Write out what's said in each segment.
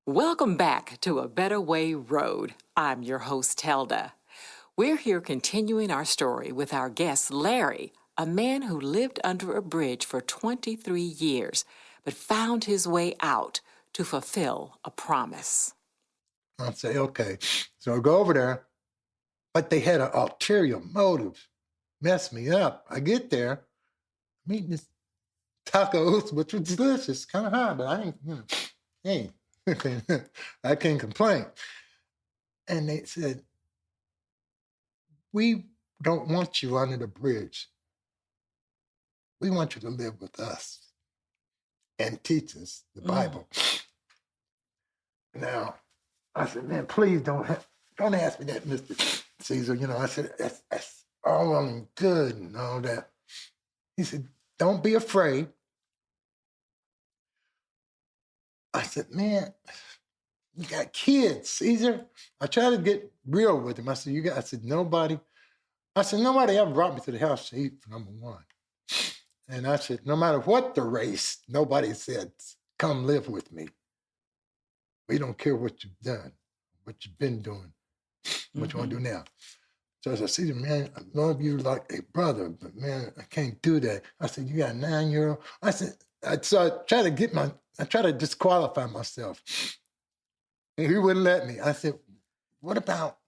Welcome back to A Better Way Road. I'm your host, Telda. We're here continuing our story with our guest, Larry, a man who lived under a bridge for 23 years, but found his way out to fulfill a promise. I'll say, okay. So I go over there, but they had an ulterior motive. Mess me up. I get there, I'm eating this tacos, which was delicious, kind of hard, but I ain't, hey, I can't complain. And they said, we don't want you under the bridge. We want you to live with us and teach us the Bible. Now, I said, man, please don't ask me that, Mr. Caesar. I said, that's all well and good and all that. He said, don't be afraid. I said, man, you got kids, Caesar. I tried to get real with him. I said, nobody ever brought me to the house to eat, for number one. And I said, no matter what the race, nobody said, come live with me. We don't care what you've done, what you've been doing, what you want to do now. So I said, Caesar, man, I love you like a brother, but man, I can't do that. I said, you got a 9-year-old? I said, I tried to disqualify myself. And he wouldn't let me. I said, what about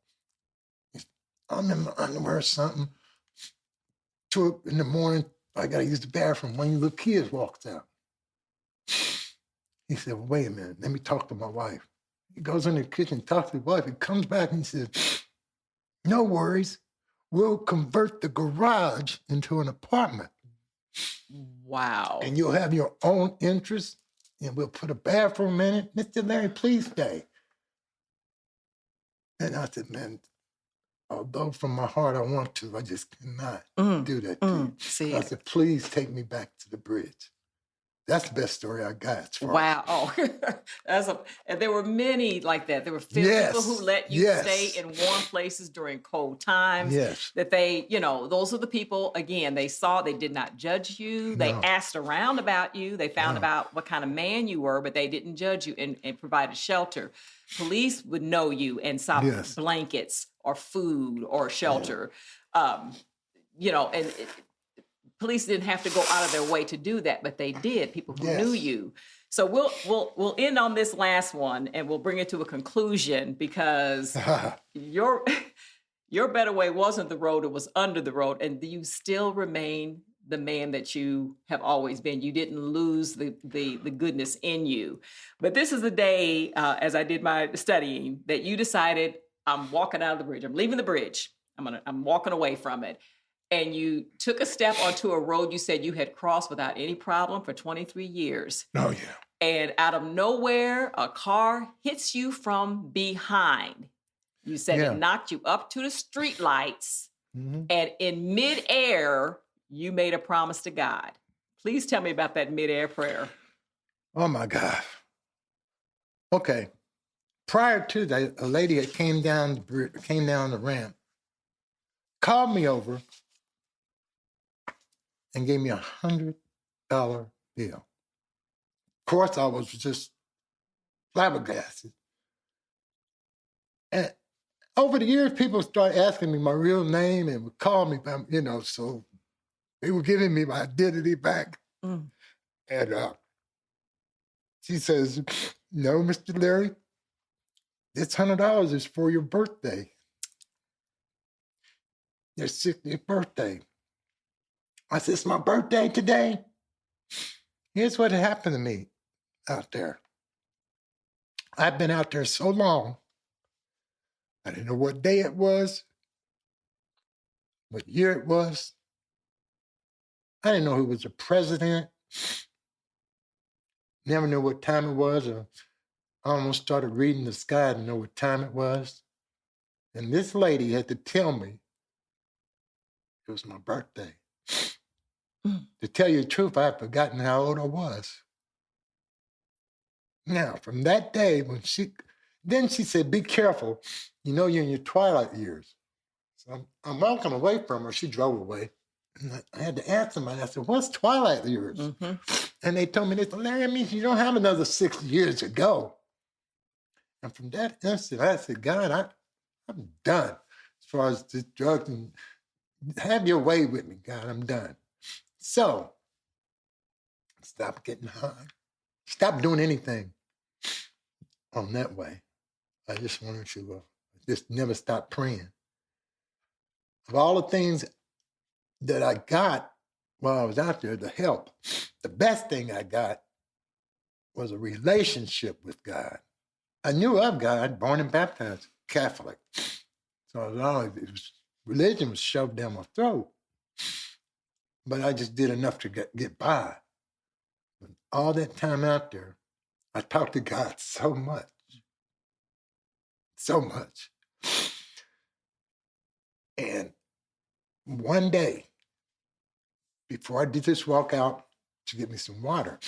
if I'm in my underwear or something, 2 in the morning, I got to use the bathroom. One of you little kids walks out. He said, well, wait a minute, let me talk to my wife. He goes in the kitchen, talks to his wife. He comes back and he says, no worries. We'll convert the garage into an apartment. Wow. And you'll have your own interest, and we'll put a bathroom in it. Mr. Larry, please stay. And I said, man, although from my heart I want to, I just cannot do that to you. I said, please take me back to the bridge. That's the best story I got. Wow. Oh, and there were many like that. There were people who let you stay in warm places during cold times. Yes. That they, those are the people, again, they did not judge you. They asked around about you. They found about what kind of man you were, but they didn't judge you and provided shelter. Police would know you and saw blankets or food or shelter. Police didn't have to go out of their way to do that, but they did. People who knew you. So we'll end on this last one, and we'll bring it to a conclusion because your better way wasn't the road; it was under the road, and you still remain the man that you have always been. You didn't lose the goodness in you. But this is the day, as I did my studying, that you decided, I'm walking out of the bridge. I'm leaving the bridge. I'm walking away from it. And you took a step onto a road you said you had crossed without any problem for 23 years. Oh, yeah. And out of nowhere, a car hits you from behind. You said it knocked you up to the street lights. Mm-hmm. And in midair, you made a promise to God. Please tell me about that midair prayer. Oh, my God. Okay. Prior to that, a lady that came down the ramp, called me over, and gave me $100 bill. Of course, I was just flabbergasted. And over the years, people started asking me my real name and would call me, so they were giving me my identity back. And she says, no, Mr. Larry, this $100 is for your birthday. Your 60th birthday. I said, it's my birthday today. Here's what happened to me out there. I've been out there so long, I didn't know what day it was, what year it was. I didn't know who was the president. Never knew what time it was. I almost started reading the sky to know what time it was. And this lady had to tell me it was my birthday. To tell you the truth, I had forgotten how old I was. Now, from that day, then she said, be careful. You're in your twilight years. So I'm walking away from her. She drove away. And I had to ask somebody. I said, what's twilight years? Mm-hmm. And they told me, Larry, that means you don't have another 6 years to go. And from that instant, I said, God, I'm done as far as the drugs, and have your way with me, God, I'm done. So, stop getting high. Stop doing anything on that way. I just wanted to just never stop praying. Of all the things that I got while I was out there, the help, the best thing I got was a relationship with God. I knew of God, born and baptized, Catholic. So religion was shoved down my throat. But I just did enough to get by. But all that time out there, I talked to God so much. So much. And one day, before I did this walk out to get me some water,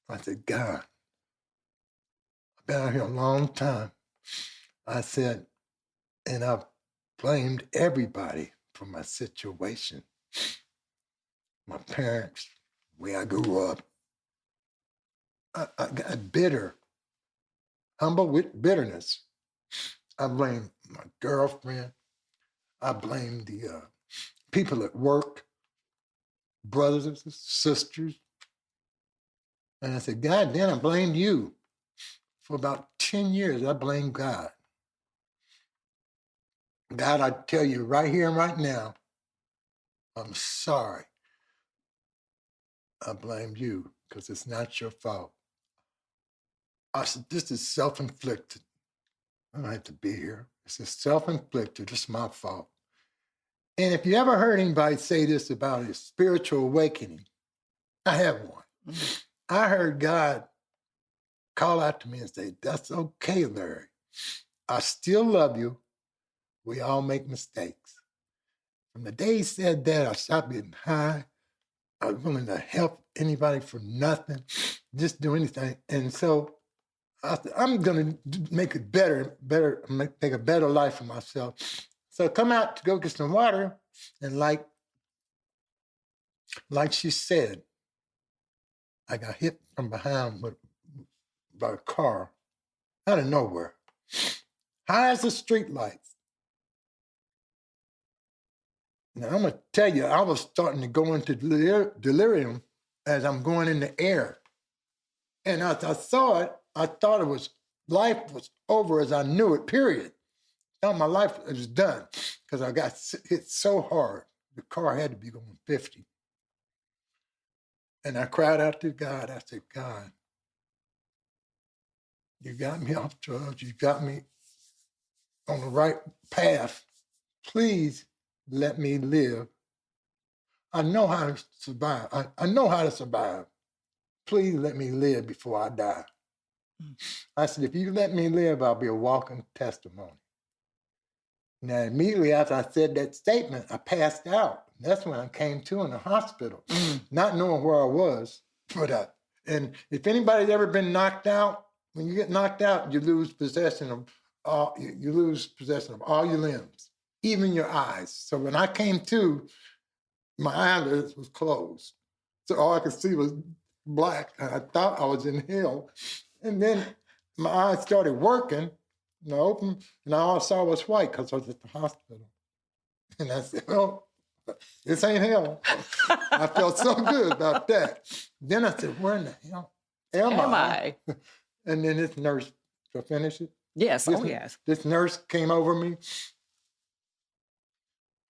I said, God, I've been out here a long time. I said, and I've blamed everybody for my situation. My parents, the way I grew up. I got bitter, humble with bitterness. I blame my girlfriend. I blame the people at work, brothers and sisters. And I said, God, then I blamed you. For about 10 years, I blamed God. God, I tell you right here and right now, I'm sorry. I blamed you because it's not your fault. I said, this is self-inflicted. I don't have to be here. This is self-inflicted. It's my fault. And if you ever heard anybody say this about a spiritual awakening, I have one. Mm-hmm. I heard God call out to me and say, that's okay, Larry. I still love you. We all make mistakes. From the day he said that, I stopped getting high. I was willing to help anybody for nothing, just do anything. And so I said, I'm going to make it better, make a better life for myself. So I come out to go get some water, and like she said, I got hit from behind by a car out of nowhere. High as the street lights. Now, I'm going to tell you, I was starting to go into delirium as I'm going in the air. And as I saw it, I thought life was over as I knew it, period. Now my life was done because I got hit so hard. The car had to be going 50. And I cried out to God. I said, God, you got me off drugs. You got me on the right path. Please let me live. I know how to survive. I know how to survive. Please let me live before I die. I said, if you let me live, I'll be a walking testimony. Now, immediately after I said that statement, I passed out. That's when I came to in the hospital, not knowing where I was. And if anybody's ever been knocked out, when you get knocked out, you lose possession of all your limbs, even your eyes. So when I came to, my eyelids was closed. So all I could see was black. And I thought I was in hell. And then my eyes started working, and I opened, and all I saw was white because I was at the hospital. And I said, well, this ain't hell. I felt so good about that. Then I said, where in the hell am I? And then this nurse, to finish it? Yes, yes. This nurse came over me.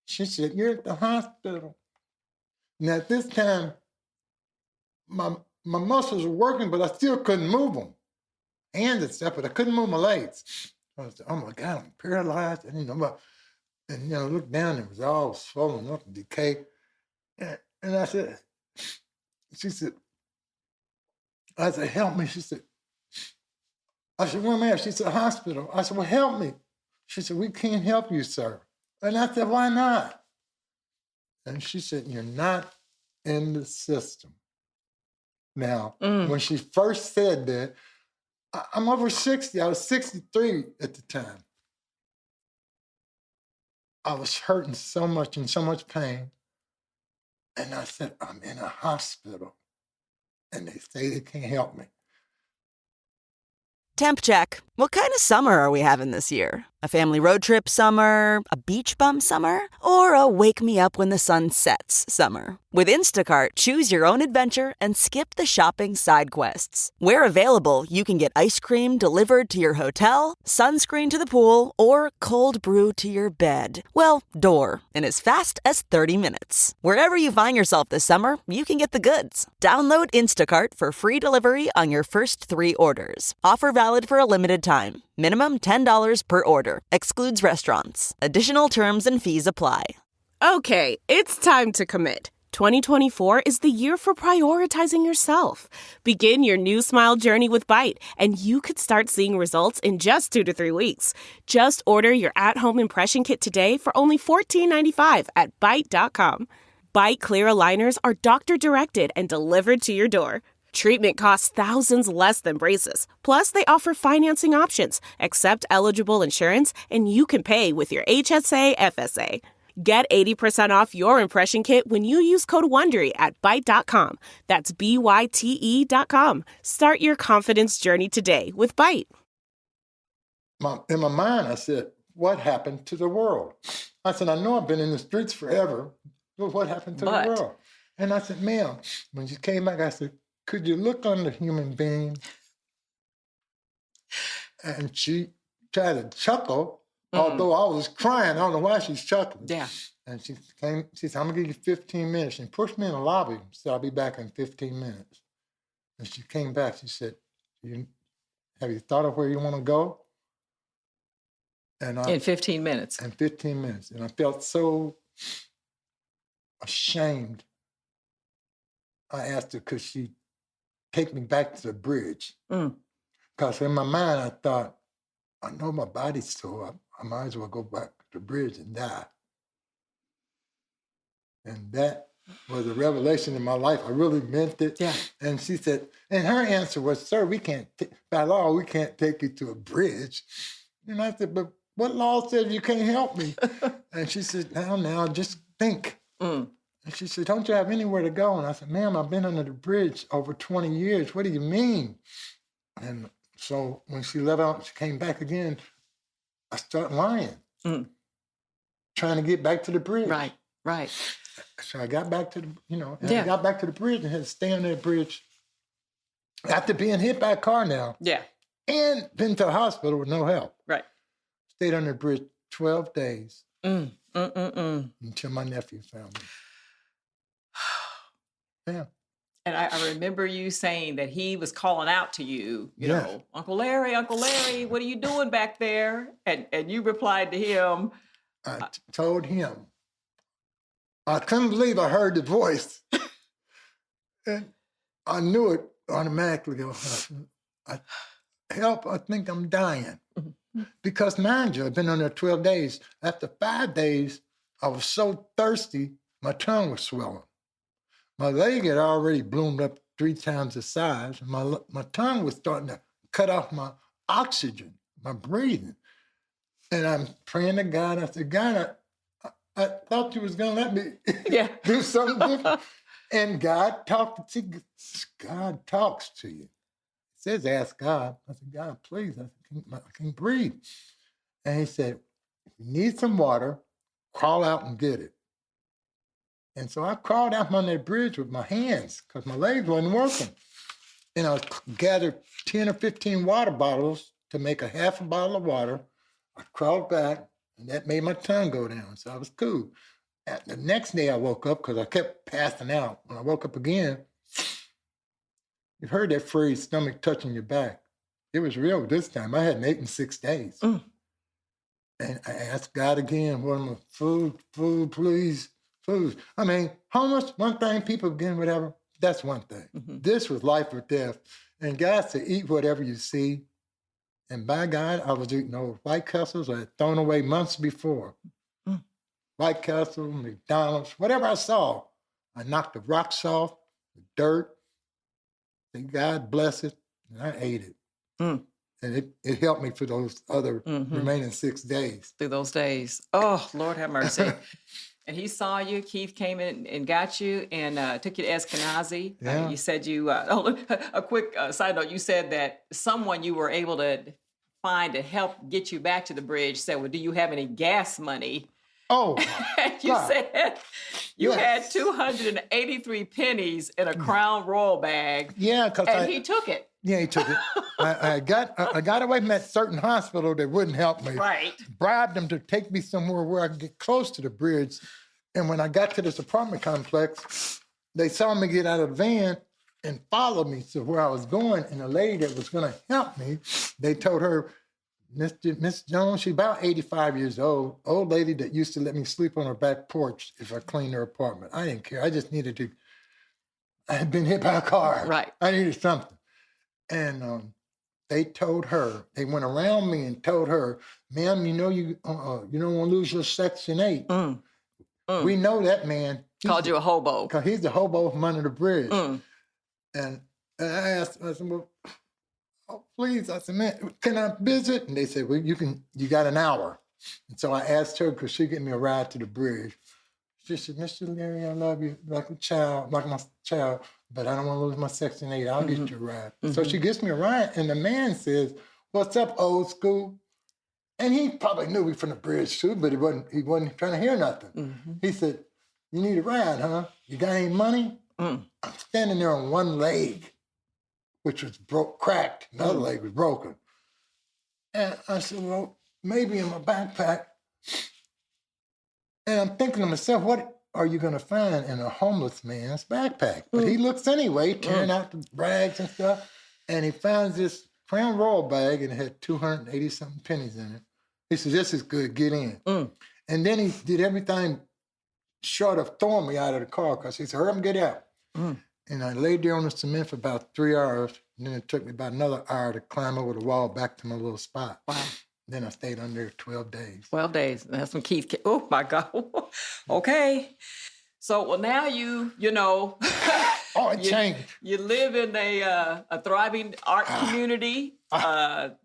She said, you're at the hospital. Now, at this time, my muscles were working, but I still couldn't move them. Hands and stuff, but I couldn't move my legs. I was, oh my God, I'm paralyzed. I didn't know about, and looked down, it was all swollen up and decayed. And I said, I said, help me. She said, I said, where am I at? She said, hospital. I said, well, help me. She said, we can't help you, sir. And I said, why not? And she said, you're not in the system. Now, when she first said that, I'm over 60. I was 63 at the time. I was hurting so much, in so much pain. And I said, I'm in a hospital. And they say they can't help me. Temp check. What kind of summer are we having this year? A family road trip summer? A beach bum summer? Or a wake me up when the sun sets summer? With Instacart, choose your own adventure and skip the shopping side quests. Where available, you can get ice cream delivered to your hotel, sunscreen to the pool, or cold brew to your bed. Well, door, in as fast as 30 minutes. Wherever you find yourself this summer, you can get the goods. Download Instacart for free delivery on your first 3 orders. Offer valid for a limited time. Minimum $10 per order. Excludes restaurants. Additional terms and fees apply. Okay, it's time to commit. 2024 is the year for prioritizing yourself. Begin your new smile journey with Byte, and you could start seeing results in just 2 to 3 weeks. Just order your at-home impression kit today for only $14.95 at Byte.com. Byte Clear aligners are doctor-directed and delivered to your door. Treatment costs thousands less than braces. Plus, they offer financing options, accept eligible insurance, and you can pay with your HSA FSA. Get 80% off your impression kit when you use code WONDERY at Byte.com. That's BYTE.com. Start your confidence journey today with Byte. In my mind, I said, what happened to the world? I said, I know I've been in the streets forever, but what happened to the world? And I said, ma'am, when she came back, I said, could you look on the human being? And she tried to chuckle, although I was crying. I don't know why she's chuckling. Yeah. And she said, I'm going to give you 15 minutes. And pushed me in the lobby. Said, I'll be back in 15 minutes. And she came back. She said, have you thought of where you want to go? And in 15 minutes. In 15 minutes. And I felt so ashamed. I asked her, could she take me back to the bridge? Because in my mind, I thought, I know my body's sore. I might as well go back to the bridge and die. And that was a revelation in my life. I really meant it. Yeah. And she said, and her answer was, sir, by law, we can't take you to a bridge. And I said, but what law says you can't help me? And she said, now, just think. And she said, don't you have anywhere to go? And I said, ma'am, I've been under the bridge over 20 years. What do you mean? And so when she left out, she came back again, I started lying, trying to get back to the bridge. Right. So I got back to I got back to the bridge and had to stay on that bridge after being hit by a car now. Yeah. And been to a hospital with no help. Right. Stayed on the bridge 12 days until my nephew found me. Yeah. And I remember you saying that he was calling out to you, you know, Uncle Larry, what are you doing back there? And you replied to him. I told him. I couldn't believe I heard the voice. And I knew it automatically. Help, I think I'm dying. Because mind you, I've been on there 12 days. After 5 days, I was so thirsty, my tongue was swelling. My leg had already bloomed up 3 times the size. And my tongue was starting to cut off my oxygen, my breathing. And I'm praying to God. I said, God, I thought you was going to let me do something different. And God talks to you. It says, ask God. I said, God, please, I can't breathe. And he said, if you need some water, crawl out and get it. And so I crawled out on that bridge with my hands because my legs wasn't working. And I gathered 10 or 15 water bottles to make a half a bottle of water. I crawled back, and that made my tongue go down, so I was cool. The next day I woke up because I kept passing out. When I woke up again, you've heard that phrase, stomach touching your back. It was real this time. I hadn't eaten 6 days. And I asked God again, what am I, food, please, food. I mean, homeless, one thing, people getting whatever, that's one thing. This was life or death. And God said, eat whatever you see. And by God, I was eating those White Castles I had thrown away months before. White Castle, McDonald's, whatever I saw. I knocked the rocks off, the dirt. And God bless it, and I ate it. And it helped me for those other remaining 6 days. Through those days. Oh, Lord have mercy. And he saw you. Keith came in and got you and took you to Eskenazi. Yeah. You said a quick side note, you said that someone you were able to find to help get you back to the bridge said, well, do you have any gas money? Oh, And you God. said you Yes. had 283 pennies in a Crown Royal bag, yeah, because and he took it. he took it. I got away from that certain hospital that wouldn't help me. Right. Bribed them to take me somewhere where I could get close to the bridge. And when I got to this apartment complex, they saw me get out of the van and followed me to where I was going. And the lady that was going to help me, they told her, Miss Jones, she's about 85 years old lady that used to let me sleep on her back porch if I cleaned her apartment. I didn't care. I just needed to. I had been hit by a car. Right. I needed something. And they told her, they went around me and told her, ma'am, you know you don't want to lose your Section 8. We know that man. Called you a hobo. Because he's the hobo from under the bridge. Mm. And I asked, I said, well, oh, please. I said, man, can I visit? And they said, well, you got an hour. And so I asked her, could she get me a ride to the bridge? She said, Mr. Larry, I love you like my child, but I don't want to lose my Section 8. I'll get you a ride. So she gets me a ride, and the man says, what's up, old school? And he probably knew me from the bridge too, but he wasn't trying to hear nothing. He said, you need a ride, huh? You got any money? I'm standing there on one leg, which was cracked. The other leg was broken. And I said, well, maybe in my backpack. And I'm thinking to myself, what are you going to find in a homeless man's backpack? But he looks anyway, tearing out the rags and stuff. And he finds this Crown Royal bag, and it had 280-something pennies in it. He said, this is good, get in. And then he did everything short of throwing me out of the car, because he said, hurry up and get out. And I laid there on the cement for about 3 hours, and then it took me about another hour to climb over the wall back to my little spot. Wow. Then I stayed under there 12 days. 12 days. That's when Keith. Oh my God. Okay. So well now you know. Oh, it changed. You live in a thriving art community.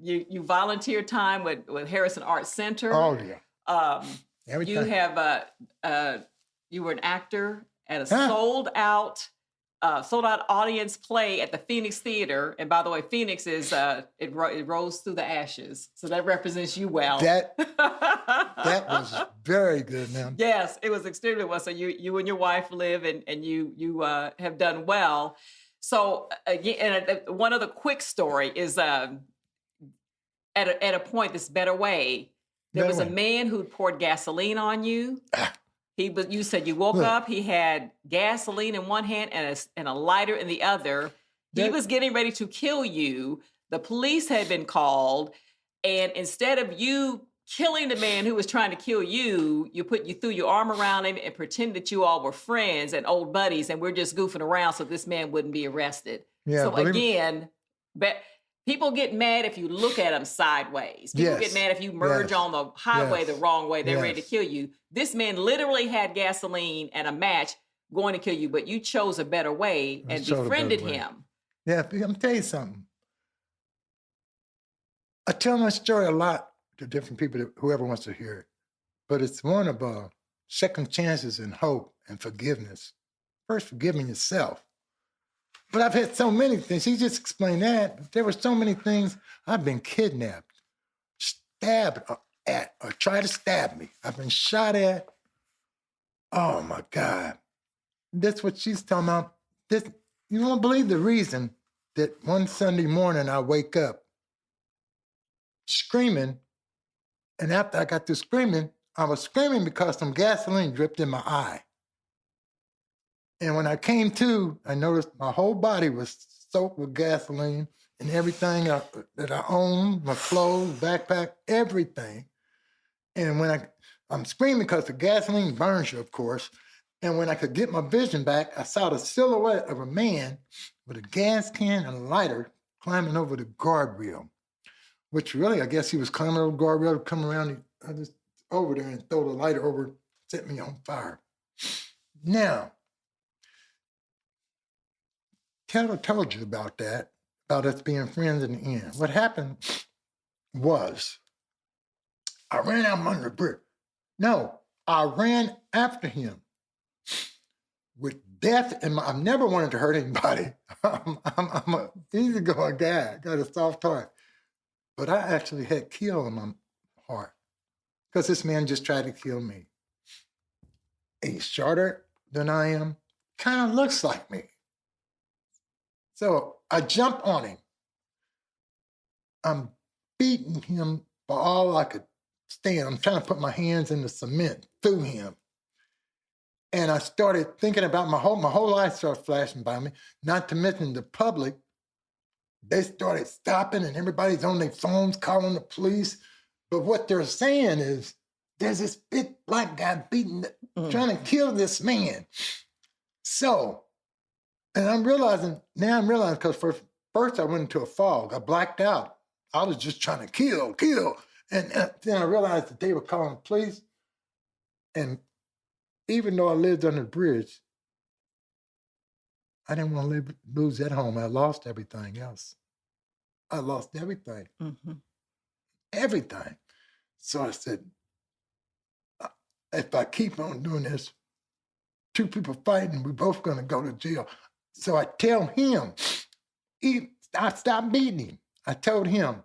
You volunteer time with Harrison Art Center. Oh yeah. You Everything. have you were an actor at a sold out audience play at the Phoenix Theater. And by the way, Phoenix is it rose through the ashes, so that represents you well. That was very good, man. Yes, it was extremely well. So you and your wife live, and you have done well. So again, and one other quick story is at a point, this Better Way, there was a man who poured gasoline on you. You said you woke up, he had gasoline in one hand and a lighter in the other. He was getting ready to kill you. The police had been called, and instead of you killing the man who was trying to kill you, you threw your arm around him and pretended that you all were friends and old buddies, and we're just goofing around so this man wouldn't be arrested. Yeah, so again, people get mad if you look at them sideways. People get mad if you merge on the highway the wrong way. They're ready to kill you. This man literally had gasoline and a match going to kill you, but you chose a better way and befriended him. Yeah, I'm going to tell you something. I tell my story a lot to different people, whoever wants to hear it. But it's one of second chances and hope and forgiveness. First, forgiving yourself. But I've had so many things. He just explained that. There were so many things. I've been kidnapped, stabbed at, or tried to stab me. I've been shot at. Oh, my God. That's what she's talking about. You won't believe the reason that one Sunday morning I wake up screaming, and after I got through screaming, I was screaming because some gasoline dripped in my eye. And when I came to, I noticed my whole body was soaked with gasoline, and everything that I owned, my clothes, backpack, everything. And when I'm screaming because the gasoline burns you, of course. And when I could get my vision back, I saw the silhouette of a man with a gas can and a lighter climbing over the guardrail, which really, I guess he was climbing over the guardrail to come around over there and throw the lighter over, set me on fire. Now, Taylor told you about that, about us being friends in the end. What happened was I ran out from under the bridge. No, I ran after him with death in my. I've never wanted to hurt anybody. I'm an easygoing guy. I got a soft heart. But I actually had kill in my heart because this man just tried to kill me. He's shorter than I am, kind of looks like me. So I jump on him. I'm beating him for all I could stand. I'm trying to put my hands in the cement through him. And I started thinking about my whole life started flashing by me, not to mention the public. They started stopping and everybody's on their phones calling the police. But what they're saying is, there's this big black guy trying to kill this man. So, and I'm realizing, because first I went into a fog. I blacked out. I was just trying to kill. And then I realized that they were calling the police. And even though I lived under the bridge, I didn't want to lose that home. I lost everything else. I lost everything. Mm-hmm. Everything. So I said, if I keep on doing this, two people fighting, we're both going to go to jail. So I tell him, I stopped beating him. I told him,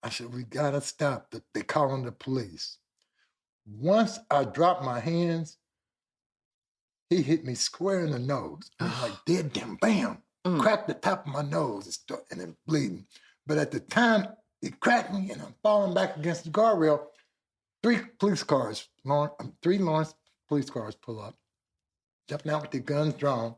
I said, we got to stop. They're calling the police. Once I dropped my hands, he hit me square in the nose. And like, dead damn, bam, cracked the top of my nose and then bleeding. But at the time, he cracked me and I'm falling back against the guardrail. Three Lawrence police cars pull up, jumping out with their guns drawn.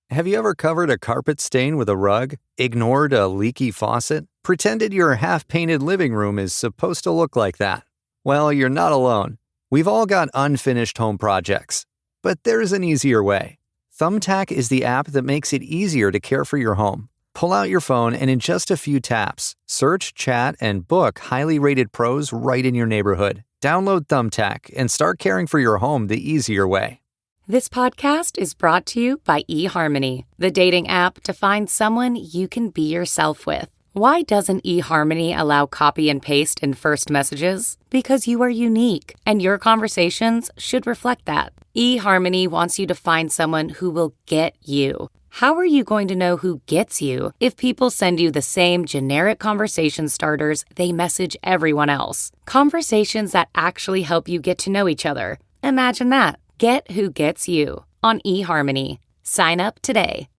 Have you ever covered a carpet stain with a rug, ignored a leaky faucet, pretended your half-painted living room is supposed to look like that? Well, you're not alone. We've all got unfinished home projects. But there's an easier way. Thumbtack is the app that makes it easier to care for your home. Pull out your phone and in just a few taps, search, chat, and book highly rated pros right in your neighborhood. Download Thumbtack and start caring for your home the easier way. This podcast is brought to you by eHarmony, the dating app to find someone you can be yourself with. Why doesn't eHarmony allow copy and paste in first messages? Because you are unique, and your conversations should reflect that. eHarmony wants you to find someone who will get you. How are you going to know who gets you if people send you the same generic conversation starters they message everyone else? Conversations that actually help you get to know each other. Imagine that. Get who gets you on eHarmony. Sign up today.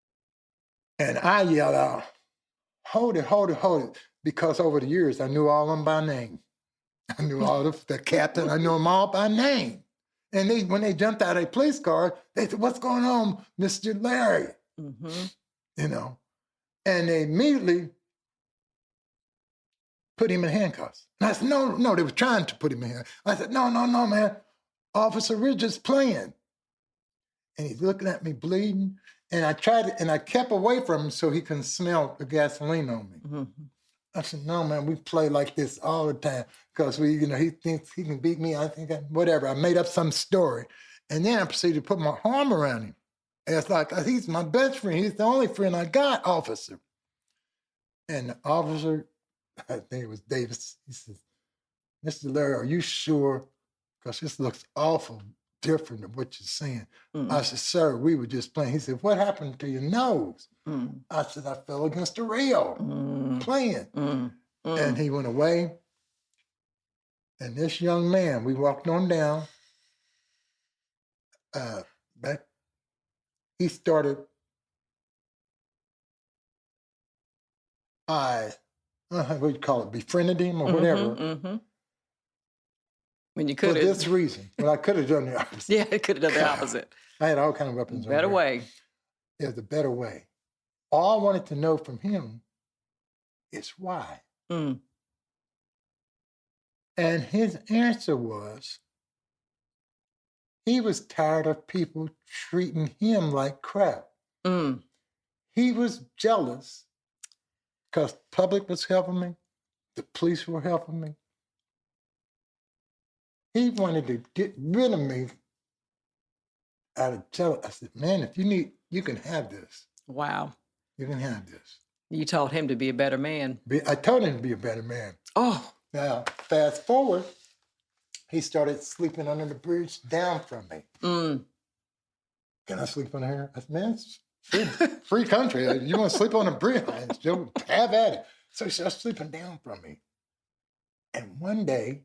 And I yelled out, hold it, because over the years, I knew all of them by name. I knew all the captain, I knew them all by name. And when they jumped out of a police car, they said, what's going on, Mr. Larry? Mm-hmm. You know, and they immediately put him in handcuffs. And I said, no, they were trying to put him in handcuffs. I said, no, man, officer, we're just playing. And he's looking at me bleeding. And I kept away from him so he couldn't smell the gasoline on me. Mm-hmm. I said, no, man, we play like this all the time because he thinks he can beat me. I think whatever. I made up some story. And then I proceeded to put my arm around him. And it's like, he's my best friend. He's the only friend I got, officer. And the officer, I think it was Davis, he says, Mr. Larry, are you sure? Because this looks awful different than what you're saying. Mm. I said, sir, we were just playing. He said, what happened to your nose? Mm. I said, I fell against the rail playing. And he went away. And this young man, we walked on down. He started, what do you call it, befriended him or whatever. Mm-hmm. When you could have. For this reason. Well, I could have done the opposite. Yeah, it could have done the opposite. I had all kinds of weapons. Better way. There's a better way. All I wanted to know from him is why. Mm. And his answer was, he was tired of people treating him like crap. Mm. He was jealous because the public was helping me, the police were helping me. He wanted to get rid of me out of jealousy. I said, man, if you need, you can have this. Wow. You can have this. You told him to be a better man. I told him to be a better man. Oh. Now, fast forward, he started sleeping under the bridge down from me. Mm. Can I sleep under here? I said, man, it's free country. You want to sleep on the bridge? Have at it. So he starts slipping down from me. And one day,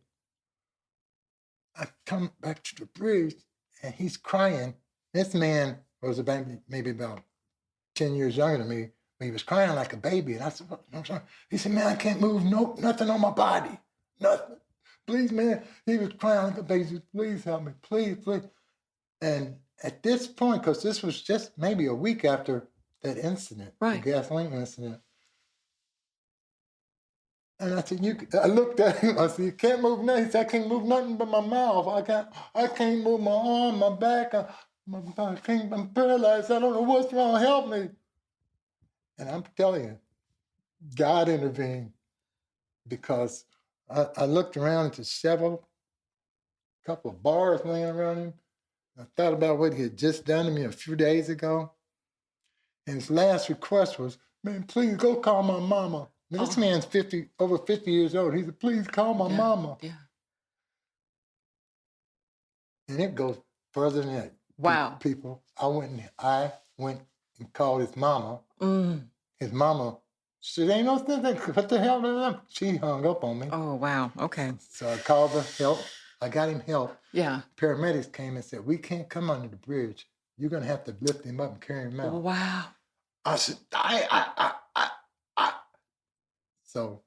I come back to the bridge, and he's crying. This man was maybe about 10 years younger than me, but he was crying like a baby. And I said, "What's wrong?" He said, "Man, I can't move nothing on my body. Nothing. Please, man." He was crying like a baby. He said, "Please help me. Please, please." And at this point, because this was just maybe a week after that incident, Right. the gasoline incident, and I said, I looked at him. I said, "You can't move nothing." He said, "I can't move nothing but my mouth. I can't move my arm, my back. I'm paralyzed. I don't know what's wrong. Help me." And I'm telling you, God intervened, because I looked around at the couple of bars laying around him. I thought about what he had just done to me a few days ago. And his last request was, "Man, please go call my mama." Now, this man's over 50 years old. He said, "Please call my mama." Yeah. And it goes further than that. Wow. People, I went and called his mama. His mama said, "Ain't no thing. What the hell?" She hung up on me. Oh, wow. Okay. So I called for help. I got him help. Yeah. Paramedics came and said, "We can't come under the bridge. You're going to have to lift him up and carry him out." Wow. I said, I. So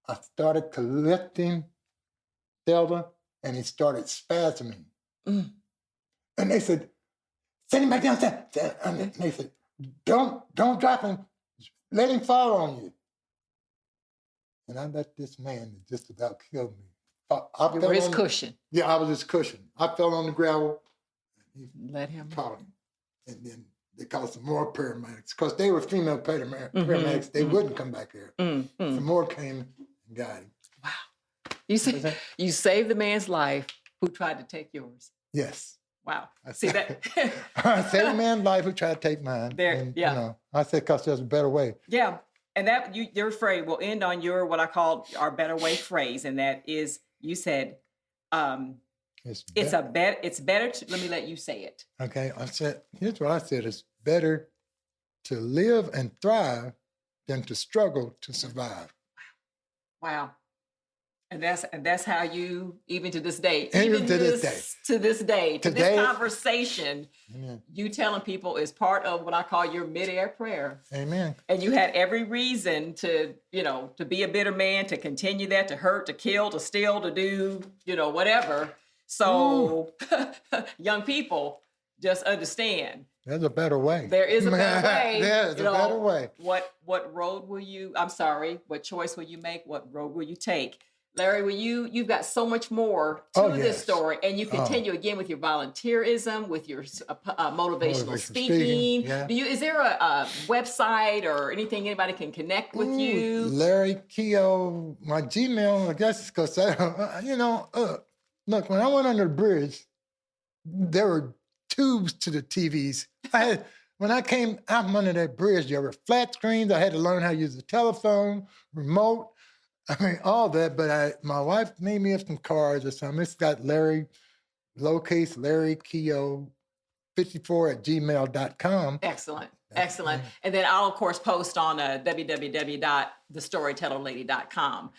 I started to lift him, Zelda, and he started spasming. And they said, "Send him back downstairs." And they said, Don't drop him. Let him fall on you." And I let this man that just about killed me. You were his cushion. Yeah, I was his cushion. I fell on the gravel. And he Let him. caught him. And then they called some more paramedics. Because they were female paramedics. They wouldn't come back here. Some more came and got him. Wow. You saved the man's life who tried to take yours. Yes. Wow. See that? I saved a man's life who tried to take mine. There, and, yeah. You know, I said, because there's a better way. Yeah. And that your phrase will end on your, what I call our better way phrase. And that is, you said, it's better to, let me let you say it. Okay. I said, here's what I said. It's better to live and thrive than to struggle to survive. Wow. And that's how you, even to this day, Even to this this conversation, Amen. You telling people is part of what I call your midair prayer. Amen. And you had every reason to be a bitter man, to continue that, to hurt, to kill, to steal, to do, whatever. So young people, just understand. There's a better way. There is a better way. There's a better way. What choice will you make? What road will you take? Larry, you've got so much more to this story, and you continue again with your volunteerism, with your motivational speaking. Yeah. Is there a website or anything anybody can connect with you? Larry Keough, my Gmail, I guess, because look, when I went under the bridge, there were tubes to the TVs. When I came out from under that bridge, there were flat screens. I had to learn how to use the telephone, remote. I mean, all that, but my wife made me up some cards or something. It's got Larry, lowercase Larry Keough 54@gmail.com. Excellent. Excellent. And then I'll, of course, post on www.thestorytellerlady.com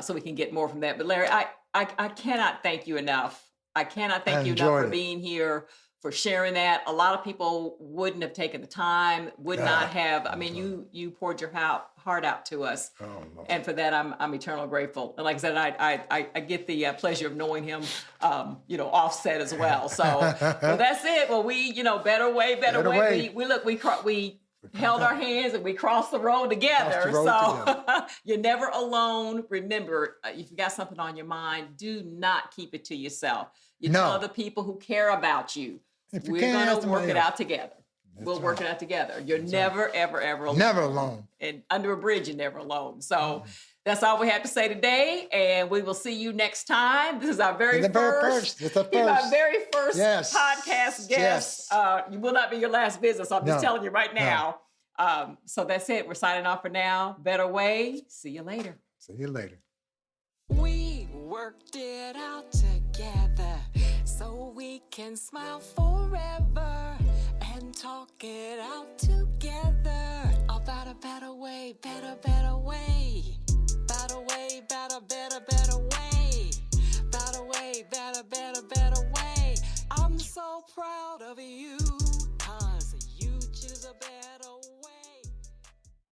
so we can get more from that. But Larry, I cannot thank you enough. I cannot thank you enough for being here, for sharing that. A lot of people wouldn't have taken the time, would not have. I mean, you poured your heart out to us. And for that, I'm eternally grateful. And like I said, I get the pleasure of knowing him, offset as well. So well, that's it. Well, better way. We held our hands and we crossed the road together. You're never alone. Remember, if you got something on your mind, do not keep it to yourself. Tell other people who care about you. We're going to work it out together. We'll work it out together. You're never, ever, ever alone. Never alone. And under a bridge, you're never alone. So that's all we have to say today. And we will see you next time. This is our very first podcast guest. Yes. You will not be your last visit. So I'm just telling you right now. So that's it. We're signing off for now. Better way. See you later. See you later. We worked it out together so we can smile forever and talk it out together. about a better way, better way. Better way,